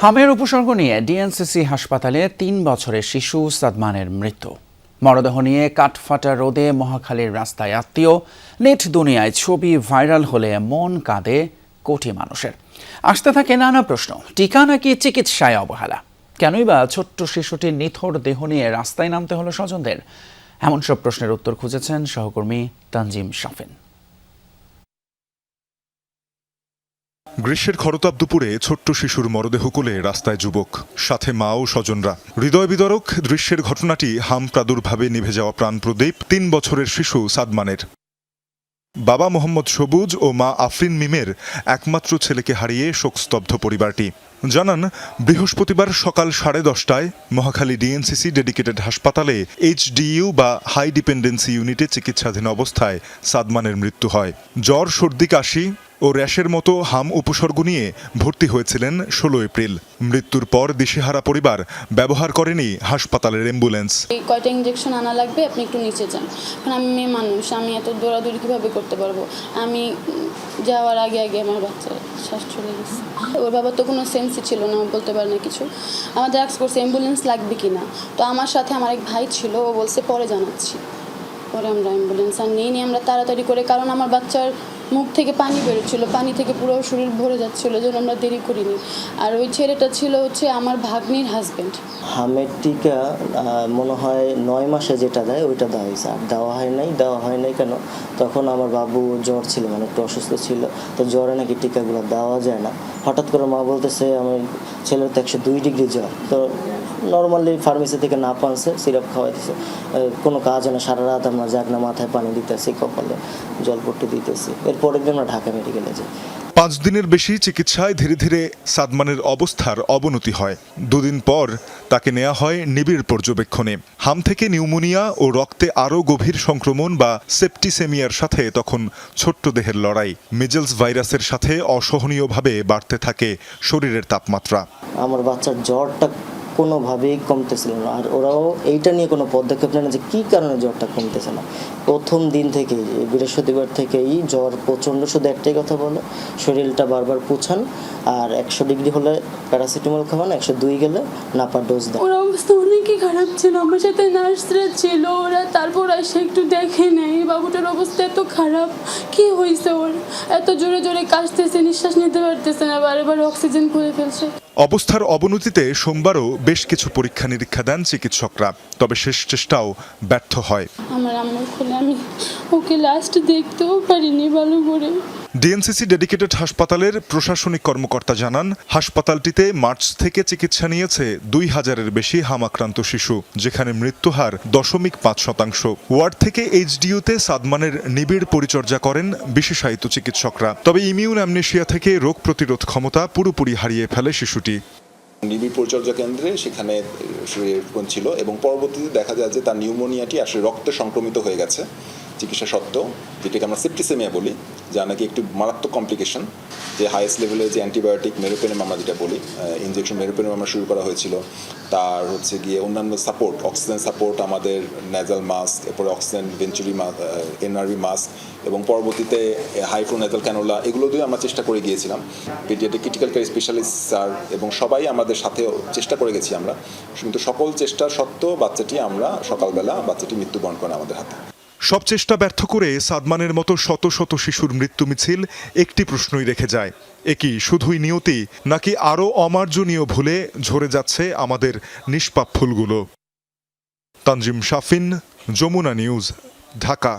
হামের উপসর্গ নিয়ে ডিএনসিসি হাসপাতালে ৩ বছরের শিশু সাদমানের মৃত্যু। মরদেহ নিয়ে কাঠফাটা রোদে মহাখালীর রাস্তায় আত্মীয়, নেট দুনিয়ায় ছবি ভাইরাল হলে মন কাঁদে কোটি মানুষের। আসতে থাকে নানা প্রশ্ন, টিকা নাকি চিকিৎসায় অবহেলা? কেনই বা ছোট্ট শিশুটির নিথর দেহ নিয়ে রাস্তায় নামতে হলো স্বজনদের? এমন সব প্রশ্নের উত্তর খুঁজেছেন সহকর্মী তানজিম শাফিন। গ্রীষ্মের খরতাপ দুপুরে ছোট্ট শিশুর মরদেহ কোলে রাস্তায় যুবক, সাথে মা ও স্বজনরা। হৃদয় বিদারক দৃশ্যের ঘটনাটি হাম প্রাদুর্ভাবে নিভে যাওয়া প্রাণ প্রদীপ ৩ বছরের শিশু সাদমানের। বাবা মোহাম্মদ সবুজ ও মা আফরিন মিমের একমাত্র ছেলেকে হারিয়ে শোকস্তব্ধ পরিবারটি। জানান, বৃহস্পতিবার সকাল 10:30টায় মহাখালী ডিএনসিসি ডেডিকেটেড হাসপাতালে এইচডিইউ বা হাই ডিপেন্ডেন্সি ইউনিটে চিকিৎসাধীন অবস্থায় সাদমানের মৃত্যু হয়। জ্বর, সর্দি, কাশি ও র্যাশের মতো হাম উপসর্গ নিয়ে ভর্তি হয়েছিলেন 16 এপ্রিল। মৃত্যুর পর দিশেহারা পরিবার ব্যবহার করেনি হাসপাতালের অ্যাম্বুলেন্স। কয়টা ইঞ্জেকশন আনা লাগবে, আপনি একটু নিচে যান, কারণ আমি মেয়ে মানুষ, আমি এত দৌড়াদৌড়ি কীভাবে করতে পারবো? আমি যাওয়ার আগে আমার বাচ্চার শ্বাস চলে গেছে। ওর বাবার তো কোনো সেন্সই ছিল না, বলতে পারে না কিছু। আমাদের আস্ক করছে অ্যাম্বুলেন্স লাগবে কি না। তো আমার সাথে আমার এক ভাই ছিল, ও বলছে পরে জানাচ্ছি। পরে আমরা অ্যাম্বুলেন্স আর নিয়ে আমরা তাড়াতাড়ি করে, কারণ আমার বাচ্চার মুখ থেকে পানি বেরোচ্ছিলো, পানি থেকে পুরো শরীর ভরে যাচ্ছিলো, যেন আমরা দেরি করিনি। আর ওই ছেলেটা ছিল আমার ভাগ্নির হাজব্যান্ড। হামের টিকা মনে হয় 9 মাসে যেটা দেয় ওইটা দেওয়া হয়েছে, আর দেওয়া হয় নাই কেন? তখন আমার বাবু জ্বর ছিল, মানে একটু অসুস্থ ছিল, তো জ্বরে নাকি টিকাগুলো দেওয়া যায় না। হঠাৎ করে মা বলতেছে আমার ছেলের তো 102 ডিগ্রি জ্বর। তো নর্মালি ফার্মেসি থেকে না পানছে, সিরাপ খাওয়াইতেছে, কোনো কাজ হয় না। সারা রাত আমরা জাগনা, মাথায় পানি দিতেছি, কপালে জলপট্টি দিতেছি। এরপরের দিন আমরা ঢাকা মেডিকেলে যাই। 5 দিনের বেশি চিকিৎসায় ধীরে ধীরে সাদমানের অবস্থার অবনতি হয়। 2 দিন পর তাকে নেওয়া হয় নিবিড় পর্যবেক্ষণে। হাম থেকে নিউমোনিয়া ও রক্তে আরও গভীর সংক্রমণ বা সেপ্টিসেমিয়ার সাথে তখন ছোট্ট দেহের লড়াই। মিজেলস ভাইরাসের সাথে অসহনীয়ভাবে বাড়তে থাকে শরীরের তাপমাত্রা। আমার বাচ্চার জ্বরটা কোনোভাবেই কমতেছিল না, আর ওরাও এইটা নিয়ে কোনো পদক্ষেপ নেয় না যে কী কারণে জ্বরটা কমতেছে না। প্রথম দিন থেকেই, বৃহস্পতিবার থেকেই জ্বর প্রচণ্ড, শুধু একটাই কথা বলে, শরীরটা বারবার পুছান, আর 100 ডিগ্রি হলে প্যারাসিটামল খাওয়ান, 102 গেলে নাপা ডোজ দেন। ওর অবস্থা অনেকই খারাপ ছিল, আমার সাথে নার্সরা ছিল, ওরা তারপর এসে একটু দেখে নেই বাবুটার অবস্থা এত খারাপ, কি হয়েছে ওর, এত জোরে জোরে কাশতেছে, নিঃশ্বাস নিতে পারতেছে না, বারবার অক্সিজেন খুলে ফেলছে। অবস্থার অবনতিতে সোমবারও বেশ কিছু পরীক্ষা নিরীক্ষা দেন চিকিৎসকরা, তবে শেষ চেষ্টাও ব্যর্থ হয়। আমার আম্মুর খুলে আমি ওকে লাস্ট দেখতেও পারিনি ভালো করে। ডিএনসিসি ডেডিকেটেড হাসপাতালের প্রশাসনিক কর্মকর্তা জানান, হাসপাতালটিতে মার্চ থেকে চিকিৎসা নিয়েছে 2000-এর বেশি হাম আক্রান্ত শিশু, যেখানে মৃত্যুহার 0.5%। ওয়ার্ড থেকে এইচডিইউতে সাদমানের নিবিড় পরিচর্যা করেন বিশেষায়িত চিকিৎসকরা। তবে ইমিউন অ্যামনেশিয়া থেকে রোগ প্রতিরোধ ক্ষমতা পুরোপুরি হারিয়ে ফেলে শিশুটি। নিবিড় পরিচর্যা কেন্দ্রে সেখানে শরীরের ছিল, এবং পরবর্তীতে দেখা যায় যে তার নিউমোনিয়াটি আসলে রক্তে সংক্রমিত হয়ে গেছে চিকিৎসা সত্ত্বেও, যেটাকে আমরা সেপ্টিসেমিয়া বলি, যা নাকি একটি মারাত্মক কমপ্লিকেশন। যে হাইয়েস্ট লেভেলের যে অ্যান্টিবায়োটিক মেরোপেনেম আমরা যেটা বলি, ইনজেকশন মেরোপেনেম আমরা শুরু করা হয়েছিল। তার গিয়ে অন্যান্য সাপোর্ট, অক্সিজেন সাপোর্ট, আমাদের ন্যাজাল মাস্ক, এরপরে অক্সিজেন ভেঞ্চুরি এনআরভি মাস্ক, এবং পরবর্তীতে হাইফ্লো ন্যাজাল ক্যানোলা, এগুলো দিয়ে আমরা চেষ্টা করে গিয়েছিলাম। Paediatric critical care specialist sir এবং সবাই আমাদের সাথে চেষ্টা করে গেছি আমরা, কিন্তু সকল চেষ্টা সত্ত্বেও সকালবেলা বাচ্চাটি মৃত্যুবরণ করে আমাদের হাতে। সব চেষ্টা ব্যর্থ করে সাদমানের মতো শত শত শিশুর মৃত্যু মিছিল একটি প্রশ্নই রেখে যায়, এ কি শুধুই নিয়তি, নাকি আরও অমার্জনীয় ভুলে ঝরে যাচ্ছে আমাদের নিষ্পাপ ফুলগুলো? তানজিম শাফিন, যমুনা নিউজ, ঢাকা।